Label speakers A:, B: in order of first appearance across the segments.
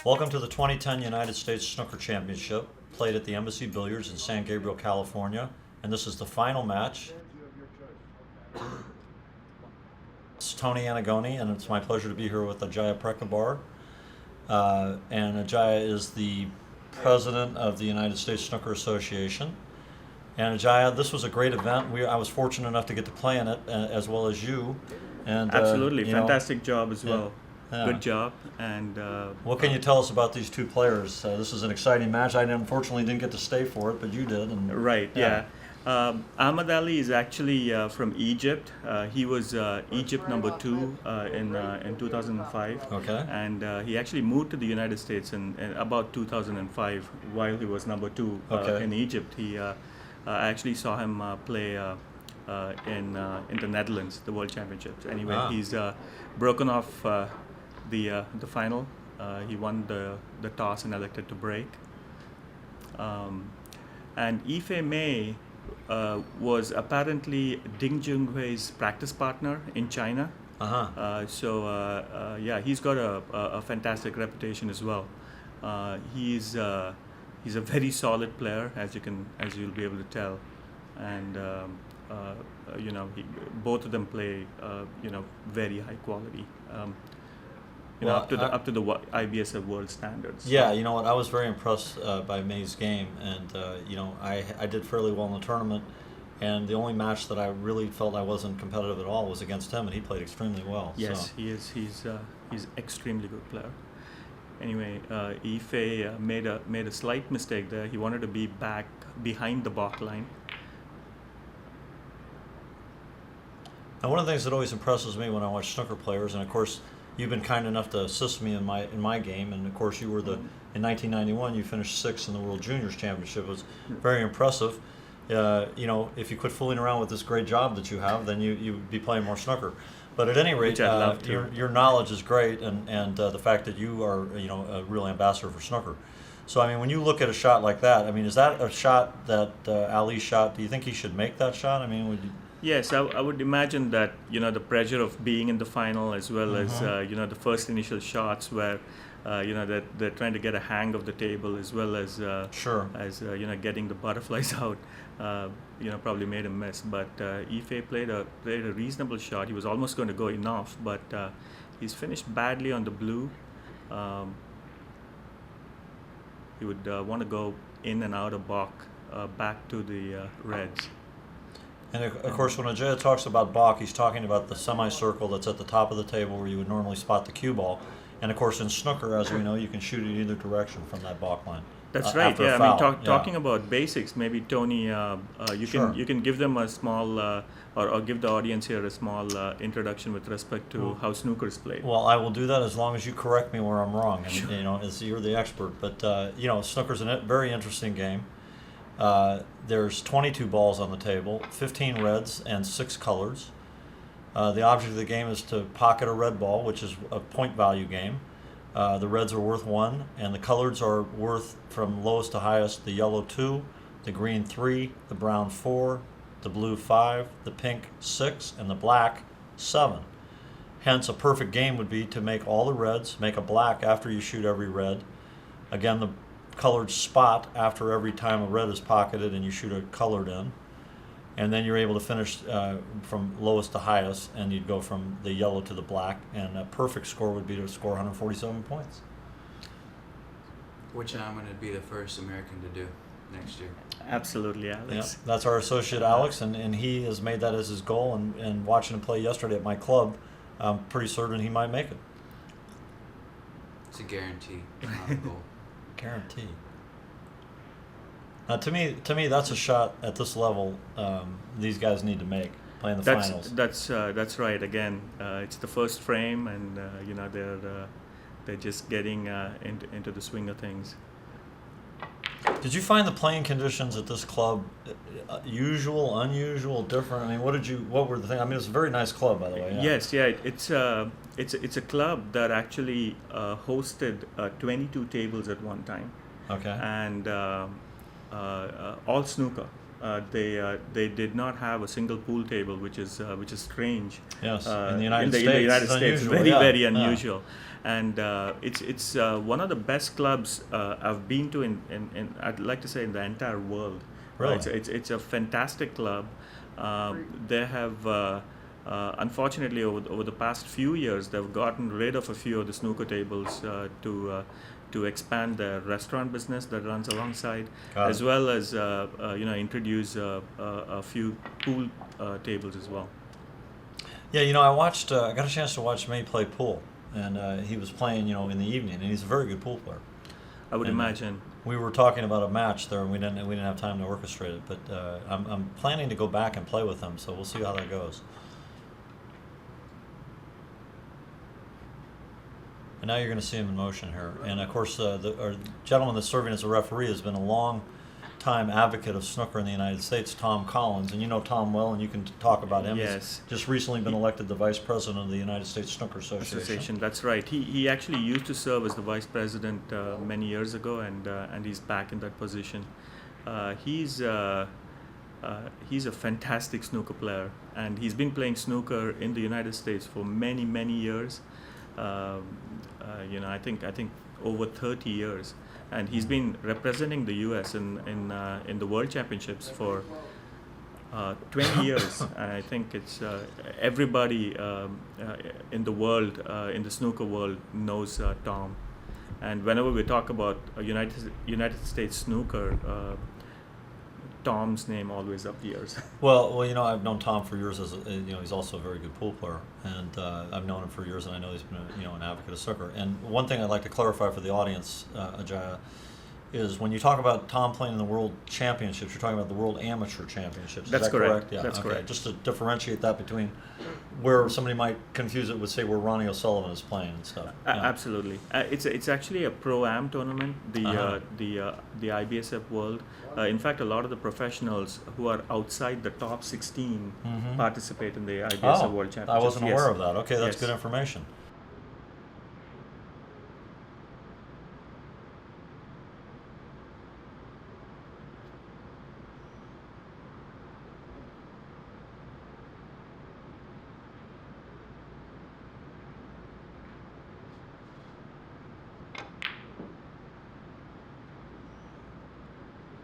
A: Welcome to the 2010 United States Snooker Championship, played at the Embassy Billiards in San Gabriel, California. And this is the final match. It's Tony Annigoni, and it's my pleasure to be here with Ajeya Prabhakar. And Ajeya is the president of the United States Snooker Association. And Ajeya, this was a great event. I was fortunate enough to get to play in it, as well as you. And
B: absolutely, fantastic job as well.
A: Yeah.
B: Good job. And
A: what can you tell us about these two players? This is an exciting match. I unfortunately didn't get to stay for it, but you did. And,
B: right, yeah. Ahmed Aly is actually from Egypt. He was Egypt number 2 in 2005.
A: Okay.
B: And he actually moved to the United States in about 2005 while he was number 2 in Egypt. I actually saw him play in the Netherlands, the World Championships. Anyway, he's broken off the final. He won the toss and elected to break. And Fei Mei was apparently Ding Junhui's practice partner in China. Yeah, he's got a fantastic reputation as well. He's a very solid player, as you'll be able to tell, and both of them play very high quality. Up to the IBSF world standards.
A: Yeah, you know what? I was very impressed by Mei's game, and I did fairly well in the tournament. And the only match that I really felt I wasn't competitive at all was against him, and he played extremely well.
B: Yes,
A: so.
B: he is. He's extremely good player. Anyway, Fei made a slight mistake there. He wanted to be back behind the balk line.
A: Now, one of the things that always impresses me when I watch snooker players, and of course, you've been kind enough to assist me in my game, and of course, you were in 1991. You finished 6th in the World Juniors Championship. It was very impressive. If you quit fooling around with this great job that you have, then you'd be playing more snooker. But at any rate, your knowledge is great, and the fact that you are a real ambassador for snooker. So I mean, when you look at a shot like that, I mean, is that a shot that Ali shot? Do you think he should make that shot? I mean, would you?
B: Yes, I would imagine that the pressure of being in the final, as well as the first initial shots where they're trying to get a hang of the table, as well as getting the butterflies out, probably made him miss. But Fei played a reasonable shot. He was almost going to go in off, but he's finished badly on the blue. He would want to go in and out of balk back to the reds.
A: And of course, when Ajeya talks about balk, he's talking about the semicircle that's at the top of the table where you would normally spot the cue ball. And of course, in snooker, as we know, you can shoot it either direction from that balk line.
B: That's right. Yeah, I mean, talking about basics, maybe Tony, you can give them a small, or give the audience here a small introduction with respect to how snooker is played.
A: Well, I will do that as long as you correct me where I'm wrong. And, as you're the expert. But snooker's a very interesting game. There's 22 balls on the table, 15 reds and 6 colors. The object of the game is to pocket a red ball, which is a point value game. The reds are worth 1, and the colors are worth from lowest to highest: the yellow 2, the green 3, the brown 4, the blue 5, the pink 6, and the black 7. Hence, a perfect game would be to make all the reds, make a black after you shoot every red. Again, the colored spot after every time a red is pocketed and you shoot a colored in. And then you're able to finish from lowest to highest, and you'd go from the yellow to the black, and a perfect score would be to score 147 points.
C: Which I'm going to be the first American to do next year.
B: Absolutely, Alex.
A: Yeah, that's our associate Alex, and he has made that as his goal, and watching him play yesterday at my club, I'm pretty certain he might make it.
C: It's a guarantee, not a goal.
A: Guarantee. Now, to me, that's a shot at this level these guys need to make, playing the finals.
B: That's right. Again, it's the first frame, and they're just getting into the swing of things.
A: Did you find the playing conditions at this club usual, unusual, different? I mean, what were the things? I mean, it's a very nice club, by the way. Yeah.
B: Yes, yeah. It's a club that actually hosted 22 tables at one time.
A: Okay.
B: And all snooker. they did not have a single pool table, which is strange.
A: Yes,
B: in
A: the United
B: in
A: States,
B: the United
A: it's
B: States,
A: unusual,
B: very
A: yeah,
B: very
A: yeah.
B: unusual, and it's one of the best clubs I've been to in I'd like to say in the entire world.
A: Really?
B: It's a fantastic club. They have. Unfortunately, over the past few years, they've gotten rid of a few of the snooker tables to expand their restaurant business that runs alongside, as well as introduce a few pool tables as well.
A: Yeah, I got a chance to watch May play pool, and he was playing, in the evening, and he's a very good pool player.
B: I would imagine.
A: We were talking about a match there, and we didn't have time to orchestrate it, but I'm planning to go back and play with him, so we'll see how that goes. And now you're going to see him in motion here. And of course, our gentleman that's serving as a referee has been a long-time advocate of snooker in the United States, Tom Collins. And you know Tom well, and you can talk about him.
B: Yes.
A: He's just recently been elected the vice president of the United States Snooker Association.
B: That's right. He actually used to serve as the vice president many years ago, and he's back in that position. He's a fantastic snooker player, and he's been playing snooker in the United States for many years. I think over 30 years, and he's been representing the U.S. in the World Championships for 20 years. And I think it's everybody in the world, in the snooker world, knows Tom. And whenever we talk about United States snooker, Tom's name always appears.
A: Well, I've known Tom for years as he's also a very good pool player, and I've known him for years, and I know he's been an advocate of snooker. And one thing I'd like to clarify for the audience, Ajeya, is when you talk about Tom playing in the World Championships, you're talking about the World Amateur Championships.
B: That's
A: Is that
B: correct.
A: Yeah,
B: That's
A: okay.
B: correct.
A: Just to differentiate that between where somebody might confuse it with, say, where Ronnie O'Sullivan is playing and stuff.
B: Absolutely. It's actually a pro-am tournament, the IBSF World. In fact, a lot of the professionals who are outside the top 16 participate in the IBSF World Championships.
A: I wasn't aware of that. Okay, that's
B: Yes.
A: good information.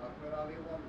D: Ahmed Aly won.